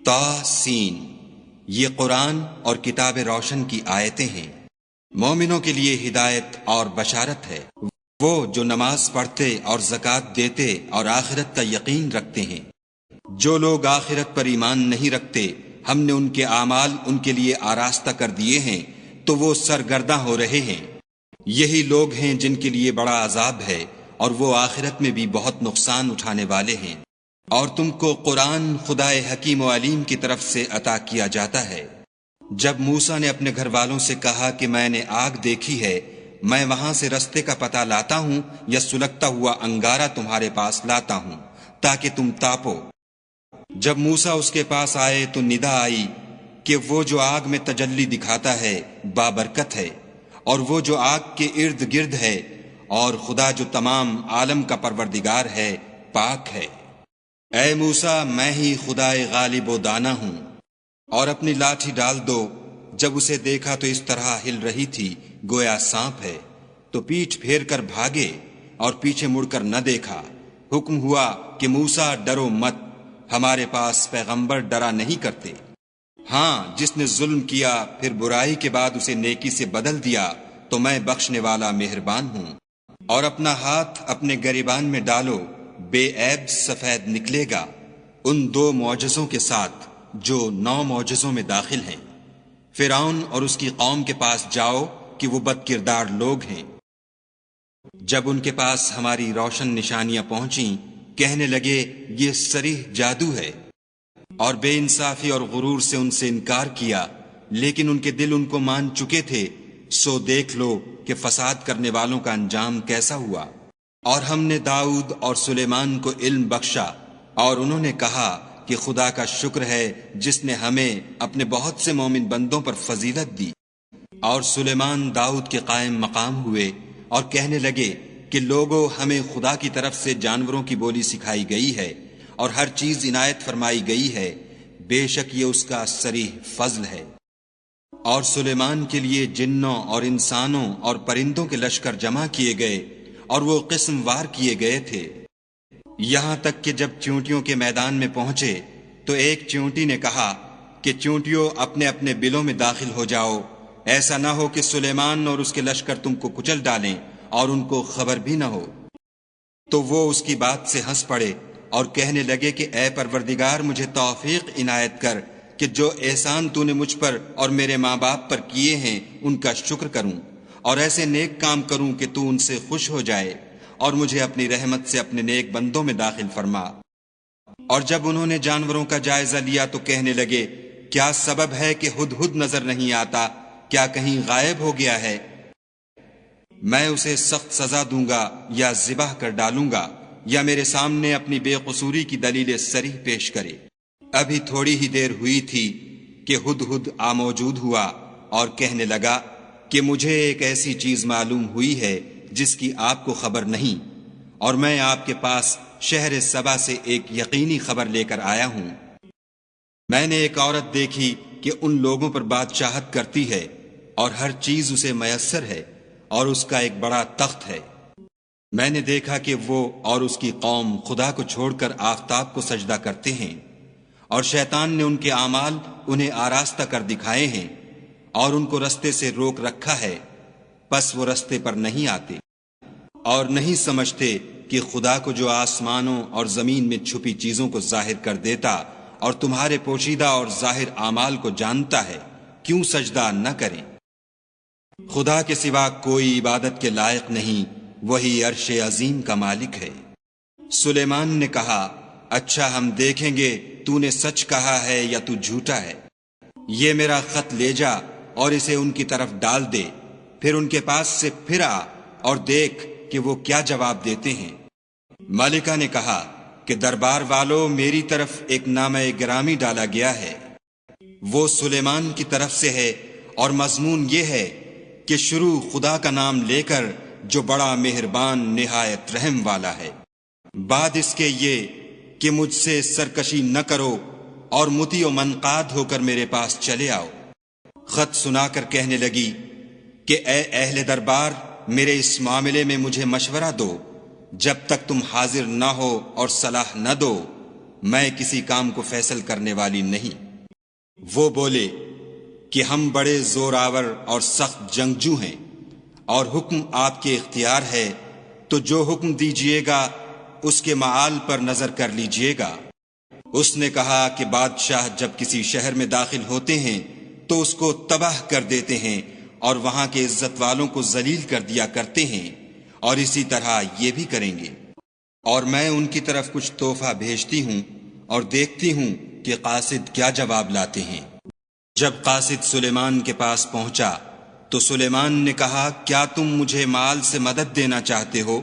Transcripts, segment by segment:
طاسین، یہ قرآن اور کتاب روشن کی آیتیں ہیں۔ مومنوں کے لیے ہدایت اور بشارت ہے، وہ جو نماز پڑھتے اور زکوٰۃ دیتے اور آخرت کا یقین رکھتے ہیں۔ جو لوگ آخرت پر ایمان نہیں رکھتے، ہم نے ان کے اعمال ان کے لیے آراستہ کر دیے ہیں تو وہ سرگرداں ہو رہے ہیں۔ یہی لوگ ہیں جن کے لیے بڑا عذاب ہے اور وہ آخرت میں بھی بہت نقصان اٹھانے والے ہیں۔ اور تم کو قرآن خدائے حکیم و علیم کی طرف سے عطا کیا جاتا ہے۔ جب موسیٰ نے اپنے گھر والوں سے کہا کہ میں نے آگ دیکھی ہے، میں وہاں سے رستے کا پتہ لاتا ہوں یا سلگتا ہوا انگارہ تمہارے پاس لاتا ہوں تاکہ تم تاپو۔ جب موسیٰ اس کے پاس آئے تو ندا آئی کہ وہ جو آگ میں تجلی دکھاتا ہے بابرکت ہے، اور وہ جو آگ کے ارد گرد ہے، اور خدا جو تمام عالم کا پروردگار ہے پاک ہے۔ اے موسیٰ، میں ہی خدائے غالب و دانا ہوں۔ اور اپنی لاٹھی ڈال دو۔ جب اسے دیکھا تو اس طرح ہل رہی تھی گویا سانپ ہے، تو پیٹھ پھیر کر بھاگے اور پیچھے مڑ کر نہ دیکھا۔ حکم ہوا کہ موسیٰ ڈرو مت، ہمارے پاس پیغمبر ڈرا نہیں کرتے۔ ہاں، جس نے ظلم کیا پھر برائی کے بعد اسے نیکی سے بدل دیا تو میں بخشنے والا مہربان ہوں۔ اور اپنا ہاتھ اپنے گریبان میں ڈالو، بے عیب سفید نکلے گا، ان 2 معجزوں کے ساتھ جو 9 معجزوں میں داخل ہیں۔ فرعون اور اس کی قوم کے پاس جاؤ کہ وہ بد کردار لوگ ہیں۔ جب ان کے پاس ہماری روشن نشانیاں پہنچیں، کہنے لگے یہ صریح جادو ہے، اور بے انصافی اور غرور سے ان سے انکار کیا، لیکن ان کے دل ان کو مان چکے تھے۔ سو دیکھ لو کہ فساد کرنے والوں کا انجام کیسا ہوا۔ اور ہم نے داؤد اور سلیمان کو علم بخشا، اور انہوں نے کہا کہ خدا کا شکر ہے جس نے ہمیں اپنے بہت سے مومن بندوں پر فضیلت دی۔ اور سلیمان داؤد کے قائم مقام ہوئے اور کہنے لگے کہ لوگوں، ہمیں خدا کی طرف سے جانوروں کی بولی سکھائی گئی ہے اور ہر چیز عنایت فرمائی گئی ہے، بے شک یہ اس کا صریح فضل ہے۔ اور سلیمان کے لیے جنوں اور انسانوں اور پرندوں کے لشکر جمع کیے گئے اور وہ قسم وار کیے گئے تھے، یہاں تک کہ جب چیونٹیوں کے میدان میں پہنچے تو ایک چیونٹی نے کہا کہ چیونٹیوں اپنے اپنے بلوں میں داخل ہو جاؤ، ایسا نہ ہو کہ سلیمان اور اس کے لشکر تم کو کچل ڈالیں اور ان کو خبر بھی نہ ہو۔ تو وہ اس کی بات سے ہنس پڑے اور کہنے لگے کہ اے پروردگار، مجھے توفیق عنایت کر کہ جو احسان تو نے مجھ پر اور میرے ماں باپ پر کیے ہیں ان کا شکر کروں، اور ایسے نیک کام کروں کہ تو ان سے خوش ہو جائے، اور مجھے اپنی رحمت سے اپنے نیک بندوں میں داخل فرما۔ اور جب انہوں نے جانوروں کا جائزہ لیا تو کہنے لگے کیا سبب ہے کہ ہدہد نظر نہیں آتا، کیا کہیں غائب ہو گیا ہے؟ میں اسے سخت سزا دوں گا یا ذبح کر ڈالوں گا، یا میرے سامنے اپنی بے قصوری کی دلیل صریح پیش کرے۔ ابھی تھوڑی ہی دیر ہوئی تھی کہ ہدہد موجود ہوا اور کہنے لگا کہ مجھے ایک ایسی چیز معلوم ہوئی ہے جس کی آپ کو خبر نہیں، اور میں آپ کے پاس شہر سبا سے ایک یقینی خبر لے کر آیا ہوں۔ میں نے ایک عورت دیکھی کہ ان لوگوں پر بادشاہت کرتی ہے اور ہر چیز اسے میسر ہے، اور اس کا ایک بڑا تخت ہے۔ میں نے دیکھا کہ وہ اور اس کی قوم خدا کو چھوڑ کر آفتاب کو سجدہ کرتے ہیں، اور شیطان نے ان کے اعمال انہیں آراستہ کر دکھائے ہیں اور ان کو رستے سے روک رکھا ہے، پس وہ رستے پر نہیں آتے اور نہیں سمجھتے کہ خدا کو جو آسمانوں اور زمین میں چھپی چیزوں کو ظاہر کر دیتا اور تمہارے پوشیدہ اور ظاہر اعمال کو جانتا ہے، کیوں سجدہ نہ کریں۔ خدا کے سوا کوئی عبادت کے لائق نہیں، وہی عرش عظیم کا مالک ہے۔ سلیمان نے کہا اچھا، ہم دیکھیں گے تو نے سچ کہا ہے یا تو جھوٹا ہے۔ یہ میرا خط لے جا اور اسے ان کی طرف ڈال دے، پھر ان کے پاس سے پھر آ اور دیکھ کہ وہ کیا جواب دیتے ہیں۔ ملکہ نے کہا کہ دربار والوں، میری طرف ایک نامہ گرامی ڈالا گیا ہے، وہ سلیمان کی طرف سے ہے، اور مضمون یہ ہے کہ شروع خدا کا نام لے کر جو بڑا مہربان نہایت رحم والا ہے، بعد اس کے یہ کہ مجھ سے سرکشی نہ کرو اور مطیع و منقاد ہو کر میرے پاس چلے آؤ۔ خط سنا کر کہنے لگی کہ اے اہل دربار، میرے اس معاملے میں مجھے مشورہ دو، جب تک تم حاضر نہ ہو اور صلاح نہ دو میں کسی کام کو فیصل کرنے والی نہیں۔ وہ بولے کہ ہم بڑے زور آور اور سخت جنگجو ہیں، اور حکم آپ کے اختیار ہے، تو جو حکم دیجئے گا اس کے معال پر نظر کر لیجئے گا۔ اس نے کہا کہ بادشاہ جب کسی شہر میں داخل ہوتے ہیں تو اس کو تباہ کر دیتے ہیں اور وہاں کے عزت والوں کو ذلیل کر دیا کرتے ہیں، اور اسی طرح یہ بھی کریں گے۔ اور میں ان کی طرف کچھ تحفہ بھیجتی ہوں اور دیکھتی ہوں کہ قاصد کیا جواب لاتے ہیں۔ جب قاصد سلیمان کے پاس پہنچا تو سلیمان نے کہا، کیا تم مجھے مال سے مدد دینا چاہتے ہو؟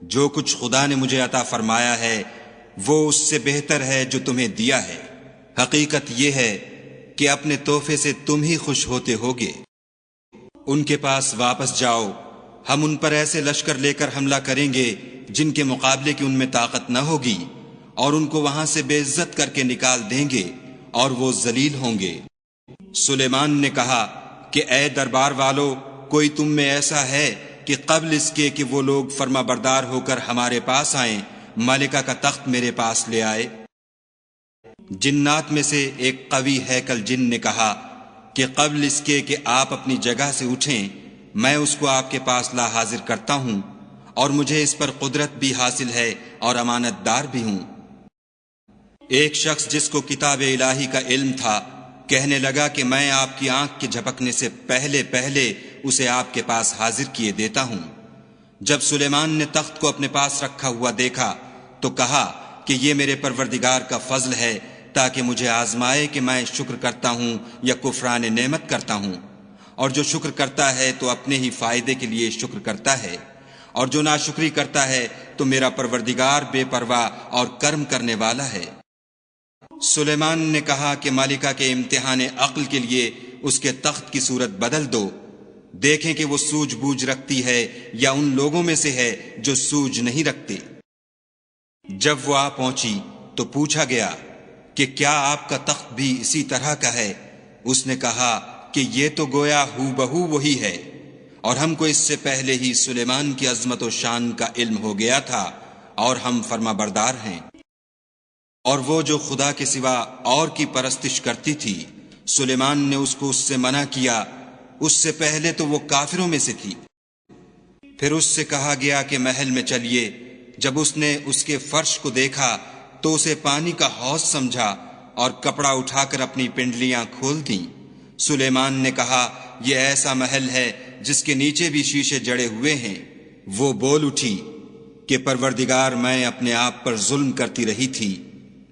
جو کچھ خدا نے مجھے عطا فرمایا ہے وہ اس سے بہتر ہے جو تمہیں دیا ہے۔ حقیقت یہ ہے کہ اپنے تحفے سے تم ہی خوش ہوتے ہوگے۔ ان کے پاس واپس جاؤ، ہم ان پر ایسے لشکر لے کر حملہ کریں گے جن کے مقابلے کی ان میں طاقت نہ ہوگی، اور ان کو وہاں سے بے عزت کر کے نکال دیں گے اور وہ ذلیل ہوں گے۔ سلیمان نے کہا کہ اے دربار والو، کوئی تم میں ایسا ہے کہ قبل اس کے کہ وہ لوگ فرما بردار ہو کر ہمارے پاس آئیں، ملکہ کا تخت میرے پاس لے آئے؟ جنات میں سے ایک قوی ہیکل جن نے کہا کہ قبل اس کے کہ آپ اپنی جگہ سے اٹھیں میں اس کو آپ کے پاس لا حاضر کرتا ہوں، اور مجھے اس پر قدرت بھی حاصل ہے اور امانت دار بھی ہوں۔ ایک شخص جس کو کتاب الہی کا علم تھا کہنے لگا کہ میں آپ کی آنکھ کے جھپکنے سے پہلے اسے آپ کے پاس حاضر کیے دیتا ہوں۔ جب سلیمان نے تخت کو اپنے پاس رکھا ہوا دیکھا تو کہا کہ یہ میرے پروردگار کا فضل ہے تاکہ مجھے آزمائے کہ میں شکر کرتا ہوں یا کفران نعمت کرتا ہوں، اور جو شکر کرتا ہے تو اپنے ہی فائدے کے لیے شکر کرتا ہے، اور جو ناشکری کرتا ہے تو میرا پروردگار بے پرواہ اور کرم کرنے والا ہے۔ سلیمان نے کہا کہ مالکہ کے امتحان عقل کے لیے اس کے تخت کی صورت بدل دو، دیکھیں کہ وہ سوجھ بوجھ رکھتی ہے یا ان لوگوں میں سے ہے جو سوجھ نہیں رکھتے۔ جب وہ آ پہنچی تو پوچھا گیا کہ کیا آپ کا تخت بھی اسی طرح کا ہے؟ اس نے کہا کہ یہ تو گویا ہو بہو وہی ہے، اور ہم کو اس سے پہلے ہی سلیمان کی عظمت و شان کا علم ہو گیا تھا، اور ہم فرما بردار ہیں۔ اور وہ جو خدا کے سوا اور کی پرستش کرتی تھی، سلیمان نے اس کو اس سے منع کیا، اس سے پہلے تو وہ کافروں میں سے تھی۔ پھر اس سے کہا گیا کہ محل میں چلیے۔ جب اس نے اس کے فرش کو دیکھا تو اسے پانی کا حوض سمجھا اور کپڑا اٹھا کر اپنی پنڈلیاں کھول دیں۔ سلیمان نے کہا یہ ایسا محل ہے جس کے نیچے بھی شیشے جڑے ہوئے ہیں۔ وہ بول اٹھی کہ پروردگار، میں اپنے آپ پر ظلم کرتی رہی تھی،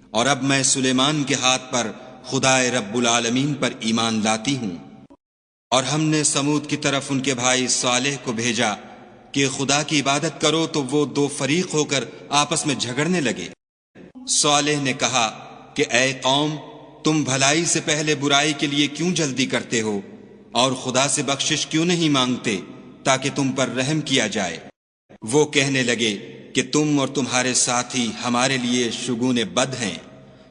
اور اب میں سلیمان کے ہاتھ پر خدا رب العالمین پر ایمان لاتی ہوں۔ اور ہم نے سمود کی طرف ان کے بھائی صالح کو بھیجا کہ خدا کی عبادت کرو، تو وہ دو فریق ہو کر آپس میں جھگڑنے لگے۔ صالح نے کہا کہ اے قوم، تم بھلائی سے پہلے برائی کے لیے کیوں جلدی کرتے ہو، اور خدا سے بخشش کیوں نہیں مانگتے تاکہ تم پر رحم کیا جائے؟ وہ کہنے لگے کہ تم اور تمہارے ساتھی ہمارے لیے شگون بد ہیں۔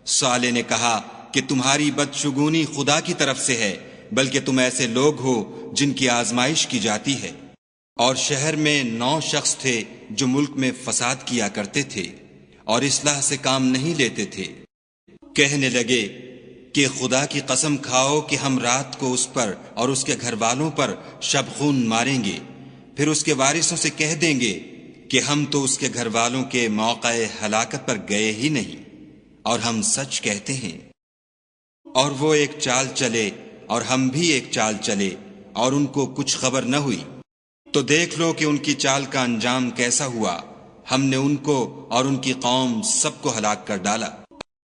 صالح نے کہا کہ تمہاری بدشگونی خدا کی طرف سے ہے، بلکہ تم ایسے لوگ ہو جن کی آزمائش کی جاتی ہے۔ اور شہر میں 9 شخص تھے جو ملک میں فساد کیا کرتے تھے اور اصلاح سے کام نہیں لیتے تھے۔ کہنے لگے کہ خدا کی قسم کھاؤ کہ ہم رات کو اس پر اور اس کے گھر والوں پر شبخون ماریں گے، پھر اس کے وارثوں سے کہہ دیں گے کہ ہم تو اس کے گھر والوں کے موقع ہلاکت پر گئے ہی نہیں، اور ہم سچ کہتے ہیں۔ اور وہ ایک چال چلے اور ہم بھی ایک چال چلے، اور ان کو کچھ خبر نہ ہوئی۔ تو دیکھ لو کہ ان کی چال کا انجام کیسا ہوا۔ ہم نے ان کو اور ان کی قوم سب کو ہلاک کر ڈالا۔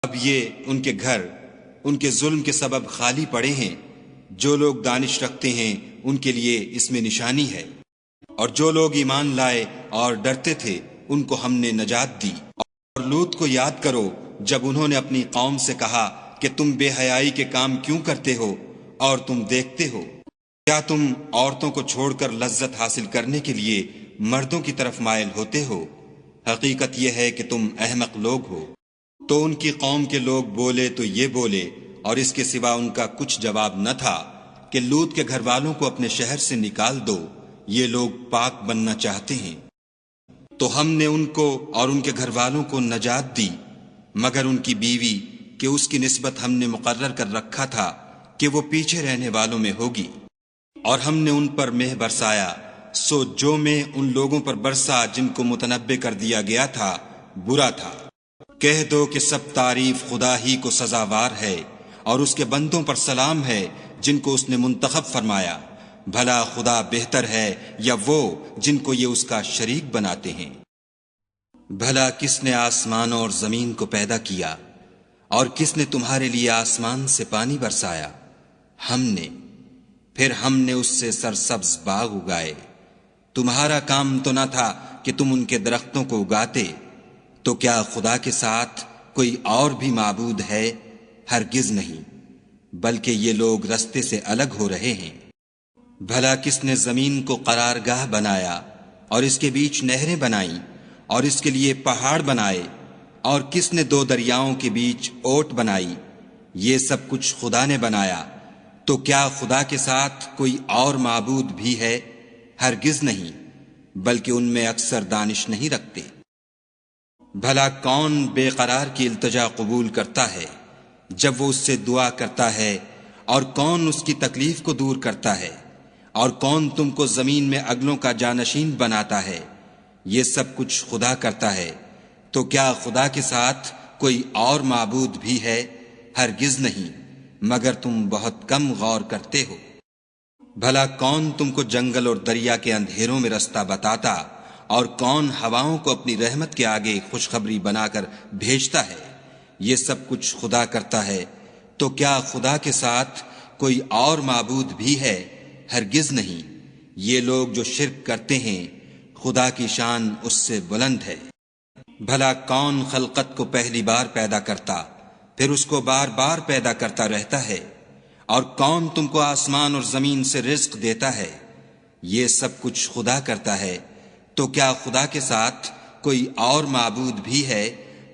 اب یہ ان کے گھر ان کے ظلم کے سبب خالی پڑے ہیں۔ جو لوگ دانش رکھتے ہیں ان کے لیے اس میں نشانی ہے، اور جو لوگ ایمان لائے اور ڈرتے تھے ان کو ہم نے نجات دی۔ اور لوط کو یاد کرو جب انہوں نے اپنی قوم سے کہا کہ تم بے حیائی کے کام کیوں کرتے ہو اور تم دیکھتے ہو؟ کیا تم عورتوں کو چھوڑ کر لذت حاصل کرنے کے لیے مردوں کی طرف مائل ہوتے ہو؟ حقیقت یہ ہے کہ تم احمق لوگ ہو۔ تو ان کی قوم کے لوگ بولے تو یہ بولے، اور اس کے سوا ان کا کچھ جواب نہ تھا کہ لوط کے گھر والوں کو اپنے شہر سے نکال دو، یہ لوگ پاک بننا چاہتے ہیں۔ تو ہم نے ان کو اور ان کے گھر والوں کو نجات دی، مگر ان کی بیوی کہ اس کی نسبت ہم نے مقرر کر رکھا تھا کہ وہ پیچھے رہنے والوں میں ہوگی، اور ہم نے ان پر مہ برسایا، سو جو مہ ان لوگوں پر برسا جن کو متنبع کر دیا گیا تھا برا تھا۔ کہہ دو کہ سب تعریف خدا ہی کو سزاوار ہے، اور اس کے بندوں پر سلام ہے جن کو اس نے منتخب فرمایا۔ بھلا خدا بہتر ہے یا وہ جن کو یہ اس کا شریک بناتے ہیں؟ بھلا کس نے آسمانوں اور زمین کو پیدا کیا، اور کس نے تمہارے لیے آسمان سے پانی برسایا؟ ہم نے، پھر ہم نے اس سے سرسبز باغ اگائے۔ تمہارا کام تو نہ تھا کہ تم ان کے درختوں کو اگاتے، تو کیا خدا کے ساتھ کوئی اور بھی معبود ہے؟ ہرگز نہیں، بلکہ یہ لوگ رستے سے الگ ہو رہے ہیں۔ بھلا کس نے زمین کو قرارگاہ بنایا اور اس کے بیچ نہریں بنائیں اور اس کے لیے پہاڑ بنائے، اور کس نے دو دریاؤں کے بیچ اوٹ بنائی؟ یہ سب کچھ خدا نے بنایا، تو کیا خدا کے ساتھ کوئی اور معبود بھی ہے؟ ہرگز نہیں، بلکہ ان میں اکثر دانش نہیں رکھتے۔ بھلا کون بے قرار کی التجا قبول کرتا ہے جب وہ اس سے دعا کرتا ہے، اور کون اس کی تکلیف کو دور کرتا ہے، اور کون تم کو زمین میں اگلوں کا جانشین بناتا ہے؟ یہ سب کچھ خدا کرتا ہے، تو کیا خدا کے ساتھ کوئی اور معبود بھی ہے؟ ہرگز نہیں، مگر تم بہت کم غور کرتے ہو۔ بھلا کون تم کو جنگل اور دریا کے اندھیروں میں رستہ بتاتا، اور کون ہواؤں کو اپنی رحمت کے آگے خوشخبری بنا کر بھیجتا ہے؟ یہ سب کچھ خدا کرتا ہے، تو کیا خدا کے ساتھ کوئی اور معبود بھی ہے؟ ہرگز نہیں، یہ لوگ جو شرک کرتے ہیں خدا کی شان اس سے بلند ہے۔ بھلا کون خلقت کو پہلی بار پیدا کرتا پھر اس کو بار بار پیدا کرتا رہتا ہے؟ اور کون تم کو آسمان اور زمین سے رزق دیتا ہے؟ یہ سب کچھ خدا کرتا ہے، تو کیا خدا کے ساتھ کوئی اور معبود بھی ہے؟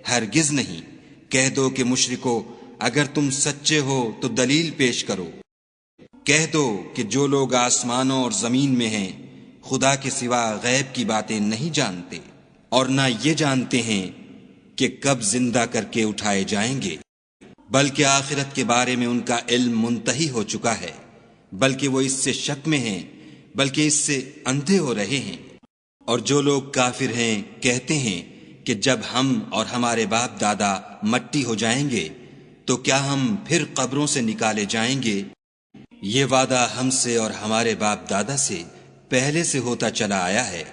ہرگز نہیں۔ کہہ دو کہ مشرکو، اگر تم سچے ہو تو دلیل پیش کرو۔ کہہ دو کہ جو لوگ آسمانوں اور زمین میں ہیں خدا کے سوا غیب کی باتیں نہیں جانتے، اور نہ یہ جانتے ہیں کہ کب زندہ کر کے اٹھائے جائیں گے، بلکہ آخرت کے بارے میں ان کا علم منتہی ہو چکا ہے، بلکہ وہ اس سے شک میں ہیں، بلکہ اس سے اندھے ہو رہے ہیں۔ اور جو لوگ کافر ہیں کہتے ہیں کہ جب ہم اور ہمارے باپ دادا مٹی ہو جائیں گے تو کیا ہم پھر قبروں سے نکالے جائیں گے؟ یہ وعدہ ہم سے اور ہمارے باپ دادا سے پہلے سے ہوتا چلا آیا ہے۔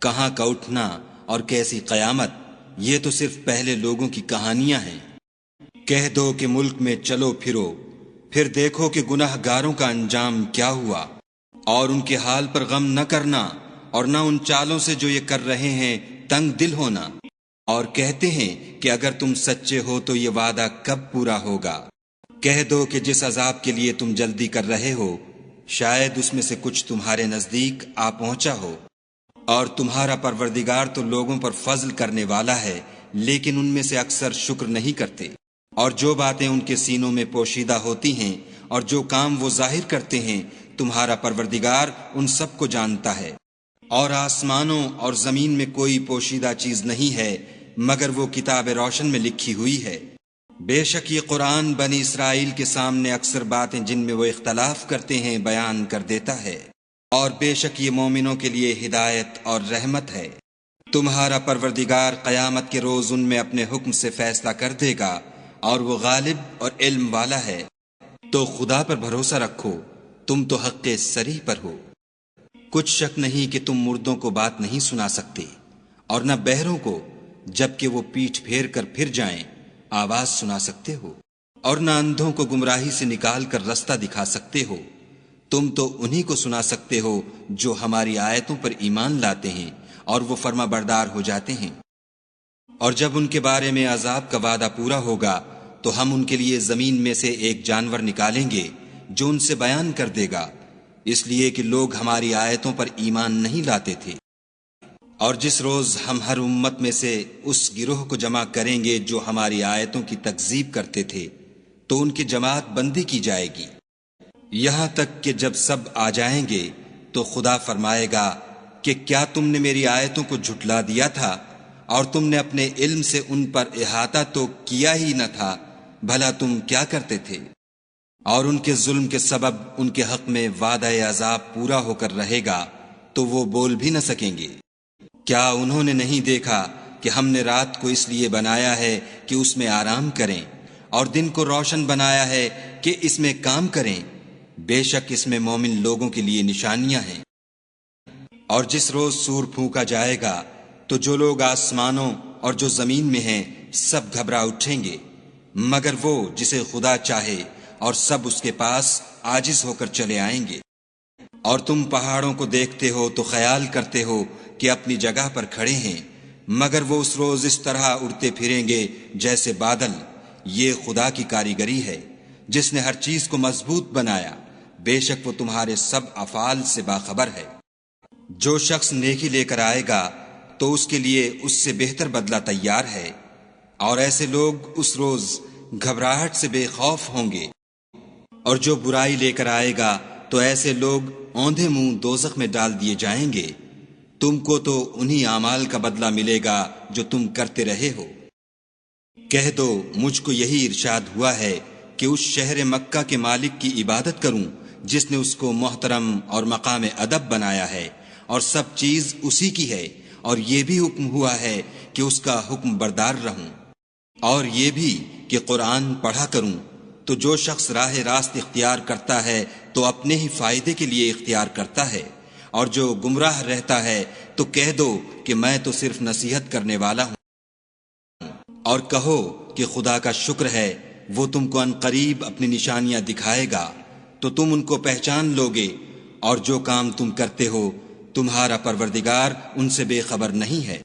کہاں کا اٹھنا اور کیسی قیامت، یہ تو صرف پہلے لوگوں کی کہانیاں ہیں۔ کہہ دو کہ ملک میں چلو پھرو، پھر دیکھو کہ گناہ گاروں کا انجام کیا ہوا، اور ان کے حال پر غم نہ کرنا، اور نہ ان چالوں سے جو یہ کر رہے ہیں تنگ دل ہونا، اور کہتے ہیں کہ اگر تم سچے ہو تو یہ وعدہ کب پورا ہوگا؟ کہہ دو کہ جس عذاب کے لیے تم جلدی کر رہے ہو شاید اس میں سے کچھ تمہارے نزدیک آ پہنچا ہو، اور تمہارا پروردگار تو لوگوں پر فضل کرنے والا ہے، لیکن ان میں سے اکثر شکر نہیں کرتے۔ اور جو باتیں ان کے سینوں میں پوشیدہ ہوتی ہیں اور جو کام وہ ظاہر کرتے ہیں تمہارا پروردگار ان سب کو جانتا ہے۔ اور آسمانوں اور زمین میں کوئی پوشیدہ چیز نہیں ہے مگر وہ کتاب روشن میں لکھی ہوئی ہے۔ بے شک یہ قرآن بنی اسرائیل کے سامنے اکثر باتیں جن میں وہ اختلاف کرتے ہیں بیان کر دیتا ہے، اور بے شک یہ مومنوں کے لیے ہدایت اور رحمت ہے۔ تمہارا پروردگار قیامت کے روز ان میں اپنے حکم سے فیصلہ کر دے گا، اور وہ غالب اور علم والا ہے۔ تو خدا پر بھروسہ رکھو، تم تو حق صریح پر ہو۔ کچھ شک نہیں کہ تم مردوں کو بات نہیں سنا سکتے، اور نہ بہروں کو جبکہ وہ پیٹھ پھیر کر پھر جائیں آواز سنا سکتے ہو، اور نہ اندھوں کو گمراہی سے نکال کر رستہ دکھا سکتے ہو۔ تم تو انہی کو سنا سکتے ہو جو ہماری آیتوں پر ایمان لاتے ہیں اور وہ فرما بردار ہو جاتے ہیں۔ اور جب ان کے بارے میں عذاب کا وعدہ پورا ہوگا تو ہم ان کے لیے زمین میں سے ایک جانور نکالیں گے جو ان سے بیان کر دے گا، اس لیے کہ لوگ ہماری آیتوں پر ایمان نہیں لاتے تھے۔ اور جس روز ہم ہر امت میں سے اس گروہ کو جمع کریں گے جو ہماری آیتوں کی تکذیب کرتے تھے تو ان کی جماعت بندی کی جائے گی، یہاں تک کہ جب سب آ جائیں گے تو خدا فرمائے گا کہ کیا تم نے میری آیتوں کو جھٹلا دیا تھا؟ اور تم نے اپنے علم سے ان پر احاطہ تو کیا ہی نہ تھا، بھلا تم کیا کرتے تھے؟ اور ان کے ظلم کے سبب ان کے حق میں وعدہ عذاب پورا ہو کر رہے گا تو وہ بول بھی نہ سکیں گے۔ کیا انہوں نے نہیں دیکھا کہ ہم نے رات کو اس لیے بنایا ہے کہ اس میں آرام کریں، اور دن کو روشن بنایا ہے کہ اس میں کام کریں؟ بے شک اس میں مومن لوگوں کے لیے نشانیاں ہیں۔ اور جس روز سور پھونکا جائے گا تو جو لوگ آسمانوں اور جو زمین میں ہیں سب گھبرا اٹھیں گے، مگر وہ جسے خدا چاہے، اور سب اس کے پاس عاجز ہو کر چلے آئیں گے۔ اور تم پہاڑوں کو دیکھتے ہو تو خیال کرتے ہو کہ اپنی جگہ پر کھڑے ہیں، مگر وہ اس روز اس طرح اڑتے پھریں گے جیسے بادل۔ یہ خدا کی کاریگری ہے جس نے ہر چیز کو مضبوط بنایا، بے شک وہ تمہارے سب افعال سے باخبر ہے۔ جو شخص نیکی لے کر آئے گا تو اس کے لیے اس سے بہتر بدلہ تیار ہے، اور ایسے لوگ اس روز گھبراہٹ سے بے خوف ہوں گے۔ اور جو برائی لے کر آئے گا تو ایسے لوگ اوندھے منہ دوزخ میں ڈال دیے جائیں گے۔ تم کو تو انہی اعمال کا بدلہ ملے گا جو تم کرتے رہے ہو۔ کہہ دو مجھ کو یہی ارشاد ہوا ہے کہ اس شہر مکہ کے مالک کی عبادت کروں جس نے اس کو محترم اور مقام ادب بنایا ہے، اور سب چیز اسی کی ہے، اور یہ بھی حکم ہوا ہے کہ اس کا حکم بردار رہوں، اور یہ بھی کہ قرآن پڑھا کروں۔ تو جو شخص راہ راست اختیار کرتا ہے تو اپنے ہی فائدے کے لیے اختیار کرتا ہے، اور جو گمراہ رہتا ہے تو کہہ دو کہ میں تو صرف نصیحت کرنے والا ہوں۔ اور کہو کہ خدا کا شکر ہے، وہ تم کو ان قریب اپنی نشانیاں دکھائے گا تو تم ان کو پہچان لوگے، اور جو کام تم کرتے ہو تمہارا پروردگار ان سے بے خبر نہیں ہے۔